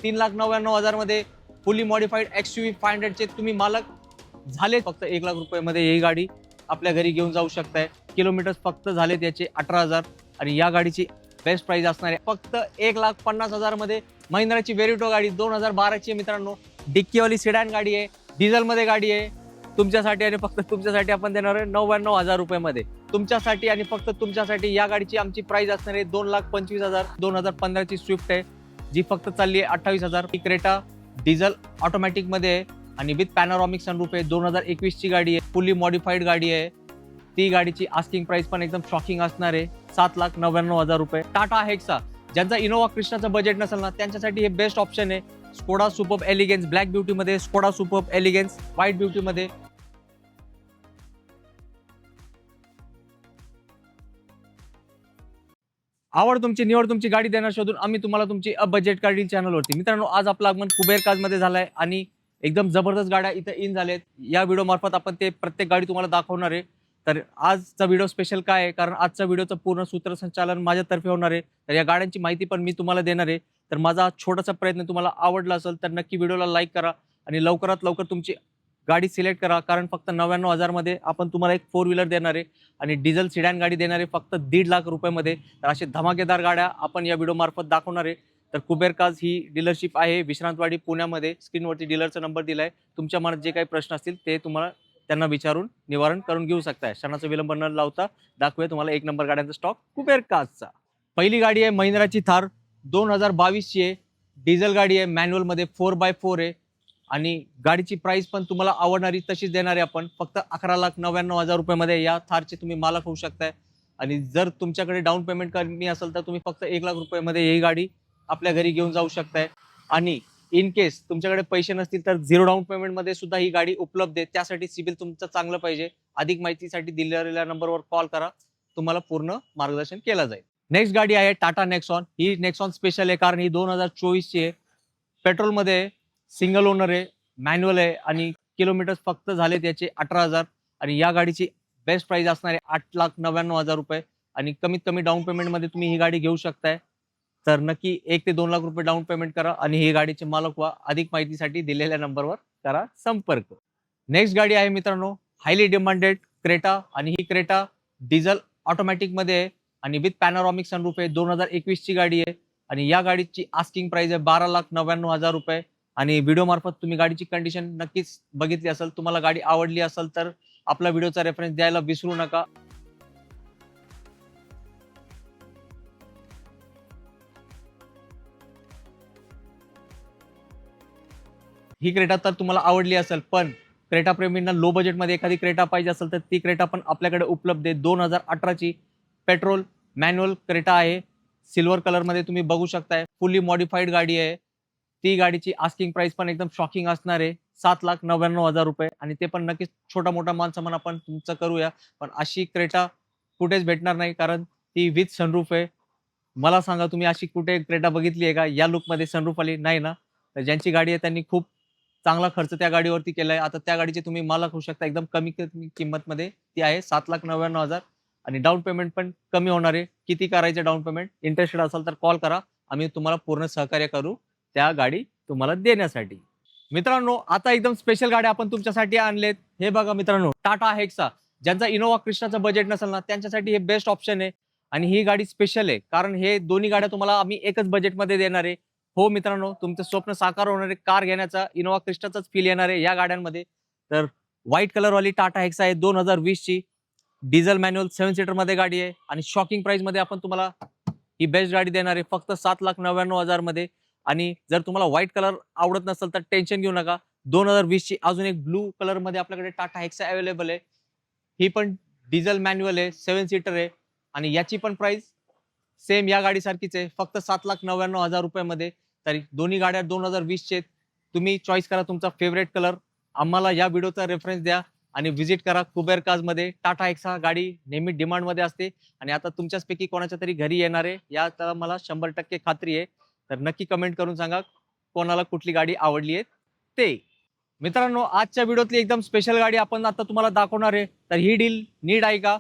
3,99,000 मध्ये फुली modified XUV 500 चे तुम्ही मालक झाले. फक्त 1 लाख रुपयामध्ये ही गाडी आपल्या घरी घेऊन जाऊ शकताय. किलोमीटर फक्त झाले त्याचे 18,000 आणि या गाडीची बेस्ट प्राइस असणार आहे फक्त 1,50,000 मध्ये महिंद्राची वेरिटो गाडी 2012 ची मित्रांनो. डिक्कीवाली सिडॅन गाडी आहे, डिझेल मध्ये गाडी आहे. तुमच्यासाठी आणि फक्त तुमच्यासाठी आपण देणार आहे 99,000 रुपयामध्ये. तुमच्यासाठी आणि फक्त तुमच्यासाठी या गाडीची आमची प्राइस असणार आहे 2,25,000. 2015 ची स्विफ्ट आहे जी फक्त चालली आहे 28,000. ही क्रेटा डिझेल ऑटोमॅटिक मध्ये आहे आणि विथ पॅनोरॉमिक सनरूफ आहे. 2021 ची गाडी आहे, फुली मॉडिफाईड गाडी आहे. ती गाडीची आस्किंग प्राइस पण एकदम शॉकिंग असणार आहे 7,99,000 रुपये. टाटा हेक्सा, ज्यांचा इनोवा क्रिस्टाचं बजेट नसेल ना त्यांच्यासाठी हे बेस्ट ऑप्शन आहे. Skoda Superb Elegance black beauty मध्ये, Skoda Superb Elegance white beauty मध्ये. आवड तुमची, निवड तुमची, गाडी देणार शोधून आम्ही तुम्हाला तुमची बजेट गाडी चॅनलवरती. मित्रांनो, आज आपलं आगमन कुबेर कार्स मध्ये झालंय आणि एकदम जबरदस्त गाड्या इथे इन झाल्यात. या व्हिडिओ मार्फत आपण ते प्रत्येक गाडी तुम्हाला दाखवणार आहे. तर आजचा व्हिडिओ स्पेशल काय आहे, कारण आजचा व्हिडिओचं पूर्ण सूत्रसंचालन माझ्यातर्फे होणार आहे. तर या गाड्यांची माहिती पण मी तुम्हाला देणार आहे. तर माझा छोटासा प्रयत्न तुम्हाला आवडला असेल तर नक्की व्हिडिओला लाईक करा आणि लवकरात लवकर तुमची गाडी सिलेक्ट करा. कारण फक्त 99,000 मध्ये आपण तुम्हाला एक 4 व्हीलर देणार आहे आणि डिझेल सिडॅन गाडी देणार आहे फक्त 1.5 लाख रुपयामध्ये. तर असे धमाकेदार गाड्या आपण या व्हिडिओ मार्फत दाखवणार आहे. तर कुबेर कार्स ही डीलरशिप आहे विश्रांतवाडी पुण्यामध्ये. स्क्रीनवरती डीलरचा नंबर दिलाय. तुमच्या मनात जे काही प्रश्न असतील ते तुम्हाला त्यांना विचारून निवारण करून घेऊ शकताय. क्षणाचा विलंब न लावता दाखवूया तुम्हाला 1 नंबर गाड्यांचा स्टॉक कुबेर कार्सचा. पहिली गाडी आहे महिंद्राची थार 2022 ची आहे. डिझेल गाडी आहे, मॅन्युअल मध्ये 4x4 आहे आणि गाडीची प्राइस पण तुम्हाला आवडणारी तशीच देणार आहे आपण फक्त 11,99,000 रुपयामध्ये या थारचे तुम्ही मालक होऊ शकताय. आणि जर तुमच्याकडे डाऊन पेमेंट कमी असेल तर तुम्ही फक्त 1 लाख रुपयामध्ये ही गाडी आपल्या घरी घेऊन जाऊ शकताय. आणि इन केस तुमच्याकडे पैसे नसतील तर 0 डाऊन पेमेंट मध्ये सुद्धा ही गाडी उपलब्ध आहे. त्यासाठी सिबिल तुमचं चांगलं पाहिजे. अधिक माहितीसाठी दिलेल्या नंबरवर कॉल करा, तुम्हाला पूर्ण मार्गदर्शन केलं जाईल. नेक्स्ट गाडी आहे टाटा नेक्सॉन. ही नेक्सॉन स्पेशल आहे कारण ही 2024 ची आहे. पेट्रोल मध्ये सिंगल ओनर आहे, मॅन्युअल आहे आणि किलोमीटर फक्त झाले त्याचे 18,000 आणि या गाडीची बेस्ट प्राइस असणार आहे 8,99,000 रुपये आणि कमीत कमी डाऊन पेमेंट मध्ये तुम्ही ही गाडी घेऊ शकताय. तर नक्की 1 ते 2 लाख रुपये डाऊन पेमेंट करा आणि ही गाडीचे मालक व्हा. अधिक माहितीसाठी दिलेल्या नंबरवर करा संपर्क. नेक्स्ट गाडी आहे मित्रांनो हायली डिमांडेड क्रेटा आणि ही क्रेटा डिझेल ऑटोमॅटिक मध्ये आहे आणि विथ पॅनोरॉमिक सनरूफ आहे. 2021 ची गाडी आहे आणि या गाडीची आस्किंग प्राइस आहे 12,99,000 रुपये. आणि व्हिडिओ मार्फत तुम्ही गाडीची कंडिशन नक्कीच बघितली असेल. तुम्हाला गाडी आवडली असेल तर आपला व्हिडिओचा रेफरन्स द्यायला विसरू नका. ही क्रेटा तर तुम्हाला आवडली असेल, पण क्रेटा प्रेमींना लो बजेटमध्ये एखादी क्रेटा पाहिजे असेल तर ती क्रेटा पण आपल्याकडे उपलब्ध आहे. 2018 ची पेट्रोल मॅन्युअल क्रेटा आहे. सिल्वर कलर मध्ये तुम्ही बघू शकताय. फुली मॉडिफाईड गाडी आहे. ती गाडीची आस्किंग प्राइस पण एकदम शॉकिंग असणार आहे 7,99,000 रुपये आणि ते पण नक्कीच छोटा मोठा मान सन्मान आपण तुमचं करूया. पण अशी क्रेटा कुठेच भेटणार नाही कारण ती विथ सनरूफ आहे. मला सांगा, तुम्ही अशी कुठे क्रेटा बघितली आहे का या लुकमध्ये सनरूफ आली? नाही ना. तर ज्यांची गाडी आहे त्यांनी खूप चांगला खर्च त्या गाडीवरती केलाय. आता त्या गाडीचे तुम्ही मालक होऊ शकता एकदम कमी किंमतमध्ये. ती आहे 7,99,000 आणि डाऊन पेमेंट पण कमी होणार आहे. किती करायचं डाऊन पेमेंट? इंटरेस्टेड असाल तर कॉल करा, आम्ही तुम्हाला पूर्ण सहकार्य करू त्या गाडी तुम्हाला देण्यासाठी. मित्रांनो, आता एकदम स्पेशल गाड्या आपण तुमच्यासाठी आणलेत. हे बघा मित्रांनो, टाटा हेक्सा, ज्यांचा इनोवा क्रिस्टाचं बजेट नसेल ना त्यांच्यासाठी हे बेस्ट ऑप्शन आहे. आणि ही गाडी स्पेशल आहे कारण हे दोन्ही गाड्या तुम्हाला आम्ही एकच बजेटमध्ये देणार आहे. हो मित्रांनो, तुमचं स्वप्न साकार होणार आहे कार घेण्याचा. इनोवा क्रिस्टाचाच फील येणार आहे या गाड्यांमध्ये. तर व्हाईट कलरवाली टाटा हेक्सा आहे 2020 ची. डिझेल मॅन्युअल 7 सीटर मध्ये गाडी आहे आणि शॉकिंग प्राइस मध्ये आपण तुम्हाला ही बेस्ट गाडी देणार आहे फक्त 7,99,000 मध्ये. आणि जर तुम्हाला व्हाईट कलर आवडत नसेल तर टेन्शन घेऊ नका. 2020 ची अजून एक ब्लू कलर मध्ये आपल्याकडे टाटा हेक्सा अवेलेबल आहे. ही पण डिझेल मॅन्युअल आहे, 7 सीटर आहे आणि याची पण प्राइस सेम या गाडीसारखीच आहे फक्त 7,99,000 रुपयामध्ये. तर दोन्ही गाड्या 2020 चे. तुम्ही चॉईस करा तुमचा फेवरेट कलर. आम्हाला या व्हिडिओचा रेफरन्स द्या आणि व्हिजिट करा कुबेर कार्स मध्ये. टाटा हेक्सा गाडी नेहमी डिमांड मध्ये असते आणि आता तुमच्याचपैकी कोणाच्या तरी घरी येणार आहे यात मला 100% खात्री आहे. तर नक्की कमेंट करून सांगा कोणाला कुठली गाडी आवडली आहे ते. मित्रांनो, आजच्या व्हिडिओतली एकदम स्पेशल गाडी आपण आता तुम्हाला दाखवणार आहे. तर ही डील नीट आहे का?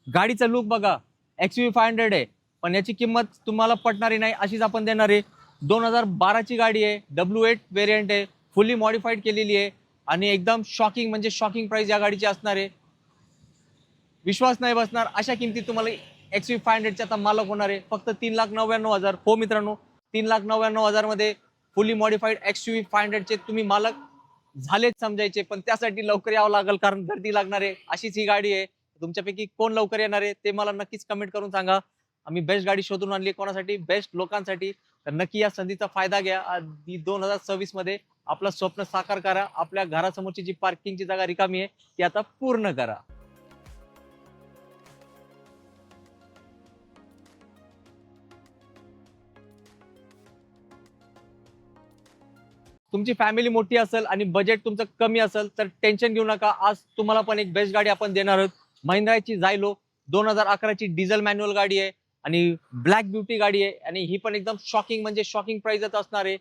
गाडीचा लुक बघा, XUV 500 आहे पण याची किंमत तुम्हाला पटणारी नाही अशीच आपण देणार आहे. 2012ची गाडी आहे, W8 व्हेरियंट आहे, फुल्ली मॉडिफाईड केलेली आहे आणि एकदम शॉकिंग म्हणजे शॉकिंग प्राइस या गाडीची असणार आहे. विश्वास नाही बसणार अशा किमतीत तुम्हाला XUV500चे आता मालक होणार आहे फक्त 3,99,000. हो मित्रांनो, 3,99,000 मध्ये फुली मॉडिफाईड XUV500चे तुम्ही मालक झालेच समजायचे, पण त्यासाठी लवकर यावं लागेल कारण गर्दी लागणार आहे. अशीच ही गाडी आहे. तुमच्यापैकी कोण लवकर येणार आहे ते मला नक्कीच कमेंट करून सांगा. आम्ही बेस्ट गाडी शोधून आणली कोणासाठी, बेस्ट लोकांसाठी. तर नक्की या संधीचा फायदा घ्या. आधी 2026 मध्ये आपलं स्वप्न साकार करा. आपल्या घरासमोरची जी पार्किंगची जागा रिकामी आहे ती आता पूर्ण करा. तुमची फॅमिली मोठी असेल आणि बजेट तुमचं कमी असेल तर टेन्शन घेऊ नका. आज तुम्हाला पण एक बेस्ट गाडी आपण देणार आहोत. महिंद्राची झायलो 2011ची डिझेल मॅन्युअल गाडी आहे आणि ब्लॅक ब्युटी गाडी आहे आणि ही पण एकदम शॉकिंग म्हणजे शॉकिंग प्राइसच असणार आहे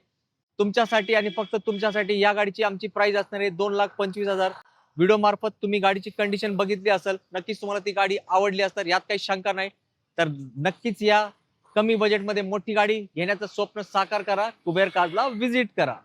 तुमच्यासाठी आणि फक्त तुमच्यासाठी. या गाडीची आमची प्राइस असणार आहे 2,25,000. व्हिडिओ मार्फत तुम्ही गाडीची कंडिशन बघितली असेल, नक्कीच तुम्हाला ती गाडी आवडली असणार यात काही शंका नाही. तर नक्कीच या कमी बजेटमध्ये मोठी गाडी घेण्याचं स्वप्न साकार करा. कुबेर कार्सला व्हिजिट करा.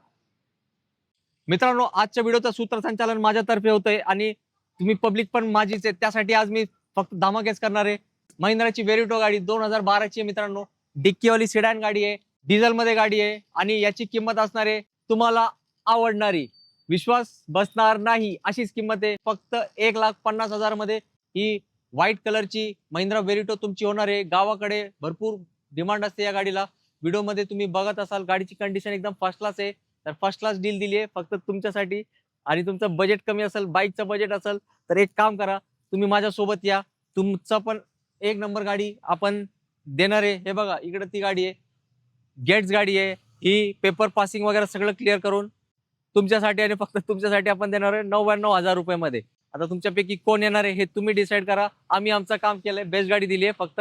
मित्रांनो, आजच्या व्हिडिओचं सूत्रसंचालन माझ्यातर्फे होतंय आणि तुम्ही पब्लिक पण माझीच आहे. त्यासाठी आज मी फक्त धमाकेच करणार आहे. महिंद्राची वेरिटो गाडी 2012ची आहे मित्रांनो. डिक्कीवाली सिडॅन गाडी आहे, डिझेल मध्ये गाडी आहे आणि याची किंमत असणार आहे तुम्हाला आवडणारी, विश्वास बसणार नाही अशीच किंमत आहे. फक्त 1,50,000 मध्ये ही व्हाईट कलरची महिंद्रा वेरिटो तुमची होणार आहे. गावाकडे भरपूर डिमांड असते या गाडीला. व्हिडिओमध्ये तुम्ही बघत असाल गाडीची कंडिशन एकदम फर्स्ट क्लास आहे. तर फर्स्ट क्लास डील दिली आहे फक्त तुमच्यासाठी. आणि तुमचं बजेट कमी असेल, बाईकचं बजेट असेल तर एक काम करा, तुम्ही माझ्यासोबत या. तुमचं पण एक नंबर गाडी आपण देणार आहे. हे बघा इकडे ती गाडी आहे, गेट्स गाडी आहे. ही पेपर पासिंग वगैरे सगळं क्लिअर करून तुमच्यासाठी आणि फक्त तुमच्यासाठी आपण देणार आहे 99,000 रुपयामध्ये. आता तुमच्यापैकी कोण येणार आहे हे तुम्ही डिसाईड करा. आम्ही आमचं काम केलंय, बेस्ट गाडी दिली आहे फक्त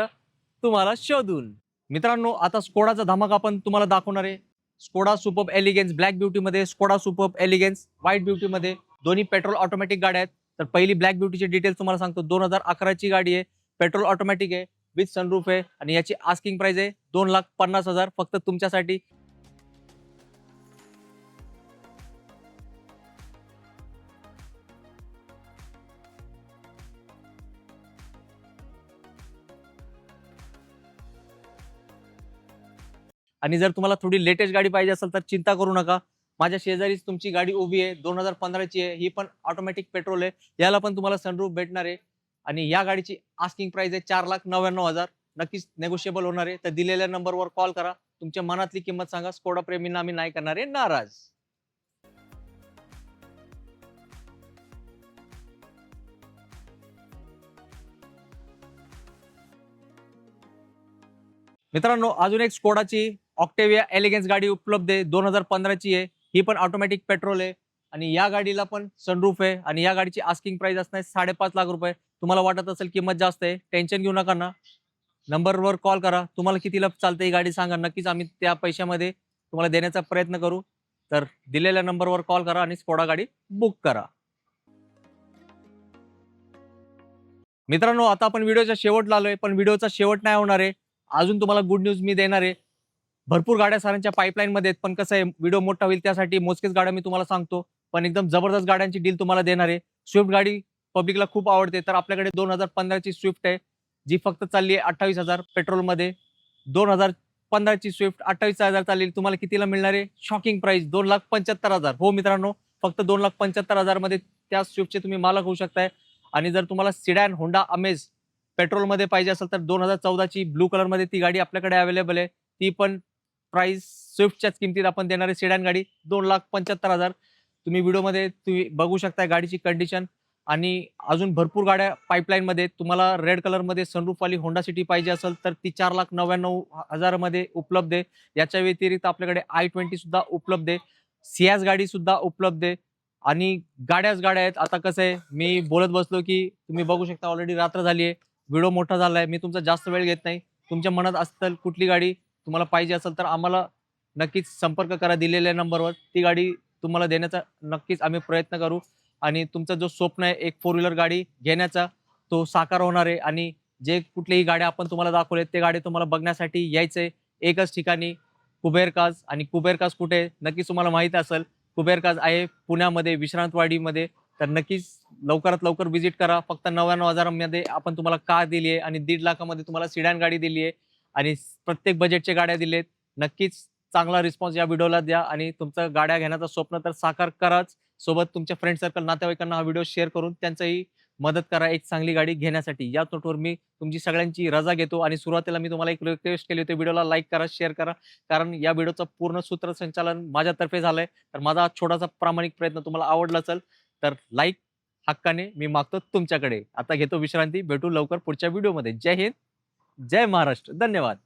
तुम्हाला शोधून. मित्रांनो, आता स्कोडाचा धमाका आपण तुम्हाला दाखवणार आहे. Skoda Superb Elegance black beauty मध्ये, Skoda Superb Elegance white beauty मध्ये, दोन्ही पेट्रोल ऑटोमॅटिक गाड्या आहेत. तर पहिली ब्लॅक ब्युटीचे डिटेल्स तुम्हाला सांगतो. 2011ची गाडी आहे, पेट्रोल ऑटोमॅटिक आहे, विथ सनरूफ आहे आणि याची आस्किंग प्राइस आहे 2,50,000 फक्त तुमच्यासाठी. आणि जर तुम्हाला थोडी लेटेस्ट गाडी पाहिजे असेल तर चिंता करू नका. माझ्या शेजारीच तुमची गाडी उभी आहे, 2015ची आहे. ही पण ऑटोमॅटिक पेट्रोल आहे. याला पण तुम्हाला सनरूफ भेटणार आहे आणि या गाडीची आस्किंग प्राइस आहे 4,99,000. नक्कीच नेगोशिएबल होणार आहे. तर दिलेल्या नंबरवर कॉल करा, तुमच्या मनातली किंमत सांगा. स्कोडा प्रेमींना आम्ही नाही करणार आहे नाराज. मित्रांनो, अजून एक स्कोडाची ऑक्टेविया एलिगन्स गाडी उपलब्ध आहे. 2015ची आहे. ही पण ऑटोमॅटिक पेट्रोल आहे आणि या गाडीला पण सनरूफ आहे आणि या गाडीची आस्किंग प्राइस असणार 5.5 लाख रुपये. तुम्हाला वाटत असेल किंमत जास्त आहे, टेन्शन घेऊ नका ना. नंबरवर कॉल करा. तुम्हाला कितीला चालते ही गाडी सांगा, नक्कीच आम्ही त्या पैशामध्ये तुम्हाला देण्याचा प्रयत्न करू. तर दिलेल्या नंबरवर कॉल करा आणि स्कोडा गाडी बुक करा. मित्रांनो, आता आपण व्हिडिओच्या शेवटला आलोय, पण व्हिडिओचा शेवट नाही होणार आहे. अजून तुम्हाला गुड न्यूज मी देणार आहे. भरपूर गाड्या सारांच्या पाईपलाईन मध्ये आहेत, पण कसं आहे व्हिडिओ मोठा होईल त्यासाठी मोजकेच गाड्या मी तुम्हाला सांगतो. पण एकदम जबरदस्त गाड्यांची डील तुम्हाला देणार आहे. स्विफ्ट गाडी पब्लिकला खूप आवडते, तर आपल्याकडे 2015ची स्विफ्ट आहे जी फक्त चालली आहे 28,000 पेट्रोलमध्ये. 2015ची स्विफ्ट 28,000 चालली. तुम्हाला कितीला मिळणार आहे? Shocking price 2,75,000. हो मित्रांनो, फक्त 2,75,000 मध्ये त्या स्विफ्टचे तुम्ही मालक होऊ शकताय. आणि जर तुम्हाला सिडॅन होंडा अमेज पेट्रोलमध्ये पाहिजे असेल तर 2014ची ब्लू कलरमध्ये ती गाडी आपल्याकडे अवेलेबल आहे. ती पण प्राइस स्विफ्टच्याच किमतीत आपण देणारे सिडॅन गाडी 2,75,000. तुम्ही व्हिडिओमध्ये तुम्ही बघू शकता गाडीची कंडिशन. आणि अजून भरपूर गाड्या पाईपलाईन मध्ये. तुम्हाला रेड कलरमध्ये सनरूफवाली होंडा सिटी पाहिजे असेल तर ती 4,99,000 मध्ये उपलब्ध आहे. याच्या व्यतिरिक्त आपल्याकडे i20 सुद्धा उपलब्ध आहे, सियाज गाडी सुद्धा उपलब्ध आहे आणि गाड्याच गाड्या आहेत. आता कसं आहे, मी बोलत बसलो की तुम्ही बघू शकता ऑलरेडी रात्र झाली आहे, व्हिडिओ मोठा झालाय. मी तुमचा जास्त वेळ घेत नाही. तुमच्या मनात असेल कुठली गाडी तुम्हाला पाहिजे असेल तर आम्हाला नक्कीच संपर्क करा दिलेल्या नंबरवर. ती गाडी तुम्हाला देण्याचा नक्कीच आम्ही प्रयत्न करू आणि तुमचा जो स्वप्न आहे एक 4 व्हीलर गाडी घेण्याचा तो साकार होणार आहे. आणि जे कुठलीही गाड्या आपण तुम्हाला दाखवले ते गाडी तुम्हाला बघण्यासाठी यायचंय एकच ठिकाणी, कुबेर काज. आणि कुबेर काज कुठे आहे? नक्कीच तुम्हाला माहिती असेल. कुबेर काज आहे पुण्यामध्ये, विश्रांतवाडीमध्ये. तर नक्कीच लवकरात लवकर व्हिजिट करा. फक्त 99,000 मध्ये आपण तुम्हाला कार दिली आहे आणि 1.5 लाखामध्ये तुम्हाला सिडॅन गाडी दिली आहे आणि प्रत्येक बजेटच्या गाड्या दिलेत. नक्कीच चांगला रिस्पॉन्स या व्हिडिओला द्या आणि तुमचं गाड्या घेण्याचं स्वप्न तर साकार कराच. सोबत तुमच्या फ्रेंड सर्कल, नातेवाईकांना हा व्हिडिओ शेअर करून त्यांचंही मदत करा एक चांगली गाडी घेण्यासाठी. या नोटवर मी तुमची सगळ्यांची रजा घेतो आणि सुरुवातीला मी तुम्हाला एक रिक्वेस्ट केली होती, व्हिडिओला लाईक करा, शेअर करा. कारण या व्हिडिओचं पूर्ण सूत्रसंचालन माझ्यातर्फे झालंय. तर माझा हा छोटासा प्रामाणिक प्रयत्न तुम्हाला आवडला असेल तर लाईक हक्काने मी मागतो तुमच्याकडे. आता घेतो विश्रांती. भेटू लवकर पुढच्या व्हिडिओमध्ये. जय हिंद, जय महाराष्ट्र. धन्यवाद.